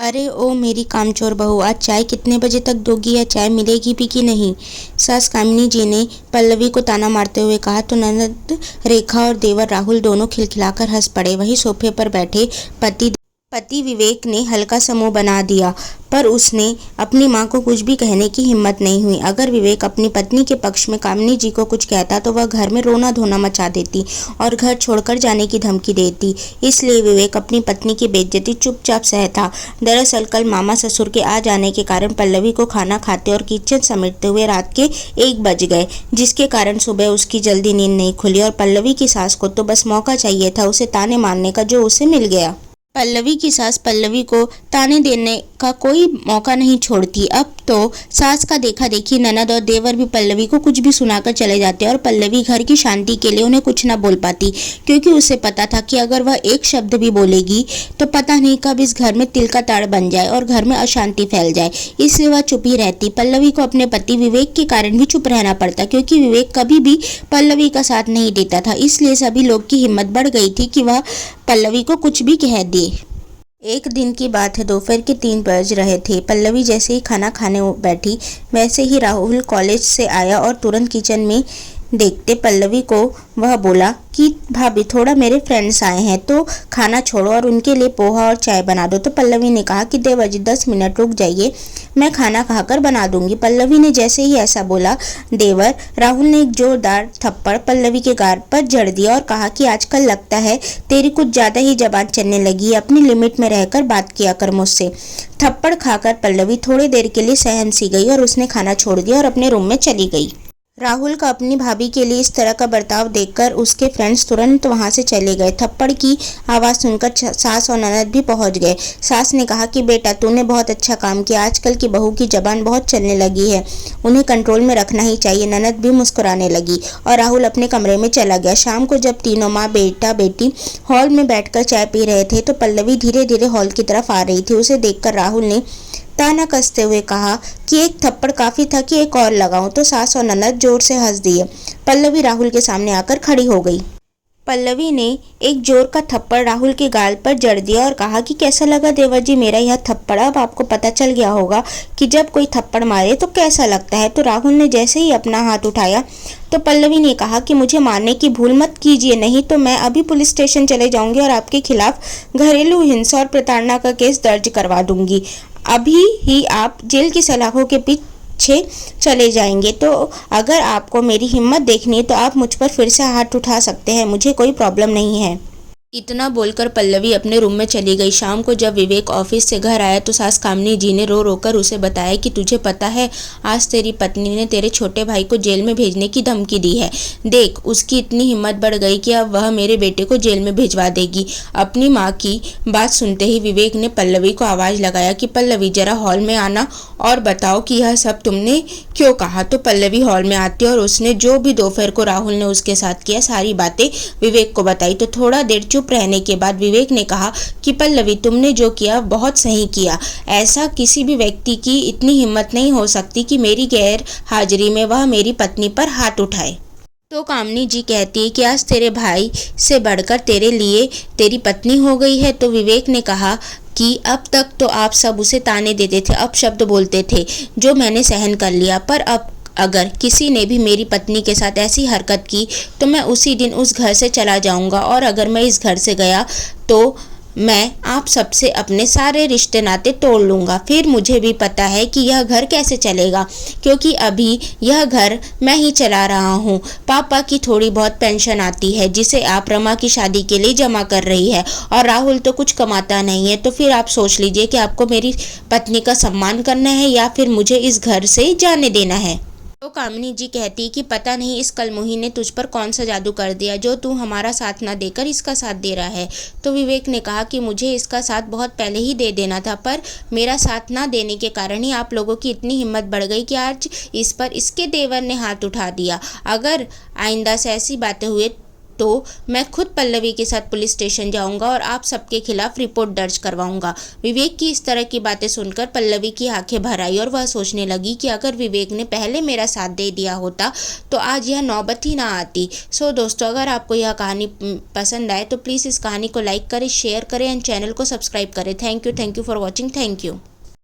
अरे ओ मेरी कामचोर बहू, आज चाय कितने बजे तक दोगी या चाय मिलेगी भी कि नहीं। सास कामिनी जी ने पल्लवी को ताना मारते हुए कहा तो ननद रेखा और देवर राहुल दोनों खिलखिलाकर हंस पड़े। वहीं सोफे पर बैठे पति विवेक ने हल्का सा मुंह बना दिया, पर उसने अपनी मां को कुछ भी कहने की हिम्मत नहीं हुई। अगर विवेक अपनी पत्नी के पक्ष में कामिनी जी को कुछ कहता तो वह घर में रोना धोना मचा देती और घर छोड़कर जाने की धमकी देती। इसलिए विवेक अपनी पत्नी की बेइज्जती चुपचाप सहता। दरअसल कल मामा ससुर के आ जाने के कारण पल्लवी को खाना खाते और किचन समेटते हुए रात के 1 बज गए, जिसके कारण सुबह उसकी जल्दी नींद नहीं खुली। और पल्लवी की सास को तो बस मौका चाहिए था उसे ताने मारने का, जो उसे मिल गया। पल्लवी की सास पल्लवी को ताने देने का कोई मौका नहीं छोड़ती। अब तो सास का देखा देखी ननद और देवर भी पल्लवी को कुछ भी सुनाकर चले जाते और पल्लवी घर की शांति के लिए उन्हें कुछ ना बोल पाती, क्योंकि उसे पता था कि अगर वह एक शब्द भी बोलेगी तो पता नहीं कब इस घर में तिल का ताड़ बन जाए और घर में अशांति फैल जाए। इसलिए वह चुप ही रहती। पल्लवी को अपने पति विवेक के कारण भी चुप रहना पड़ता, क्योंकि विवेक कभी भी पल्लवी का साथ नहीं देता था। इसलिए सभी लोग की हिम्मत बढ़ गई थी कि वह पल्लवी को कुछ भी कह दे। एक दिन की बात है, दोपहर के 3 बज रहे थे। पल्लवी जैसे ही खाना खाने बैठी वैसे ही राहुल कॉलेज से आया और तुरंत किचन में देखते पल्लवी को वह बोला कि भाभी थोड़ा मेरे फ्रेंड्स आए हैं तो खाना छोड़ो और उनके लिए पोहा और चाय बना दो। तो पल्लवी ने कहा कि देवर जी 10 मिनट रुक जाइए, मैं खाना खाकर बना दूंगी। पल्लवी ने जैसे ही ऐसा बोला, देवर राहुल ने एक जोरदार थप्पड़ पल्लवी के गाल पर जड़ दिया और कहा कि आजकल लगता है तेरी कुछ ज्यादा ही जबान चलने लगी है, अपनी लिमिट में रहकर बात किया कर मुझसे। थप्पड़ खाकर पल्लवी थोड़ी देर के लिए सहम सी गई और उसने खाना छोड़ दिया और अपने रूम में चली गई। राहुल का अपनी भाभी के लिए इस तरह का बर्ताव देखकर उसके फ्रेंड्स तुरंत वहां से चले गए। थप्पड़ की आवाज़ सुनकर सास और ननद भी पहुंच गए। सास ने कहा कि बेटा तूने बहुत अच्छा काम किया, आजकल की बहू की जबान बहुत चलने लगी है, उन्हें कंट्रोल में रखना ही चाहिए। ननद भी मुस्कुराने लगी और राहुल अपने कमरे में चला गया। शाम को जब तीनों माँ बेटा बेटी हॉल में बैठकर चाय पी रहे थे तो पल्लवी धीरे धीरे हॉल की तरफ आ रही थी। उसे देखकर राहुल ने ताना कसते हुए कहा कि एक थप्पड़ काफी था कि एक और लगाऊं। तो सास और ननद जोर से हंस दिए। पल्लवी राहुल के सामने आकर खड़ी हो गई। पल्लवी ने एक जोर का थप्पड़ राहुल के गाल पर जड़ दिया और कहा कि कैसा लगा देवर जी मेरा यह थप्पड़। अब आपको पता चल गया होगा कि जब कोई थप्पड़ मारे तो कैसा लगता है। तो राहुल ने जैसे ही अपना हाथ उठाया तो पल्लवी ने कहा कि मुझे मारने की भूल मत कीजिए, नहीं तो मैं अभी पुलिस स्टेशन चले जाऊंगी और आपके खिलाफ घरेलू हिंसा और प्रताड़ना का केस दर्ज करवा दूंगी। अभी ही आप जेल की सलाखों के पीछे चले जाएंगे। तो अगर आपको मेरी हिम्मत देखनी है तो आप मुझ पर फिर से हाथ उठा सकते हैं, मुझे कोई प्रॉब्लम नहीं है। इतना बोलकर पल्लवी अपने रूम में चली गई। शाम को जब विवेक ऑफिस से घर आया तो सास कामिनी जी ने रो रोकर उसे बताया कि तुझे पता है आज तेरी पत्नी ने तेरे छोटे भाई को जेल में भेजने की धमकी दी है। देख उसकी इतनी हिम्मत बढ़ गई कि अब वह मेरे बेटे को जेल में भिजवा देगी। अपनी माँ की बात सुनते ही विवेक ने पल्लवी को आवाज लगाया कि पल्लवी जरा हॉल में आना और बताओ कि यह सब तुमने क्यों कहा। तो पल्लवी हॉल में आती और उसने जो भी दोपहर को राहुल ने उसके साथ किया सारी बातें विवेक को बताई। तो थोड़ा देर चुप रहने के बाद विवेक ने कहा कि पल्लवी तुमने जो किया बहुत सही किया। ऐसा किसी भी व्यक्ति की इतनी हिम्मत नहीं हो सकती कि मेरी गैर हाजिरी में वह मेरी पत्नी पर हाथ उठाए। तो कामिनी जी कहती है कि आज तेरे भाई से बढ़कर तेरे लिए तेरी पत्नी हो गई है। तो विवेक ने कहा कि अब तक तो आप सब उसे ताने देते थे, अपशब्द बोलते थे, जो मैंने सहन कर लिया, पर अब अगर किसी ने भी मेरी पत्नी के साथ ऐसी हरकत की तो मैं उसी दिन उस घर से चला जाऊंगा। और अगर मैं इस घर से गया तो मैं आप सबसे अपने सारे रिश्ते नाते तोड़ लूँगा। फिर मुझे भी पता है कि यह घर कैसे चलेगा, क्योंकि अभी यह घर मैं ही चला रहा हूँ। पापा की थोड़ी बहुत पेंशन आती है जिसे आप रमा की शादी के लिए जमा कर रही है, और राहुल तो कुछ कमाता नहीं है। तो फिर आप सोच लीजिए कि आपको मेरी पत्नी का सम्मान करना है या फिर मुझे इस घर से जाने देना है। तो कामिनी जी कहती कि पता नहीं इस कलमुही ने तुझ पर कौन सा जादू कर दिया जो तू हमारा साथ ना देकर इसका साथ दे रहा है। तो विवेक ने कहा कि मुझे इसका साथ बहुत पहले ही दे देना था, पर मेरा साथ ना देने के कारण ही आप लोगों की इतनी हिम्मत बढ़ गई कि आज इस पर इसके देवर ने हाथ उठा दिया। अगर आइंदा से ऐसी बातें हुए तो मैं खुद पल्लवी के साथ पुलिस स्टेशन जाऊंगा और आप सबके खिलाफ रिपोर्ट दर्ज करवाऊंगा। विवेक की इस तरह की बातें सुनकर पल्लवी की आंखें भर आई और वह सोचने लगी कि अगर विवेक ने पहले मेरा साथ दे दिया होता तो आज यह नौबत ही ना आती। सो दोस्तों, अगर आपको यह कहानी पसंद आए तो प्लीज़ इस कहानी को लाइक करें, शेयर करें एंड चैनल को सब्सक्राइब करें। Thank you for watching. Thank you.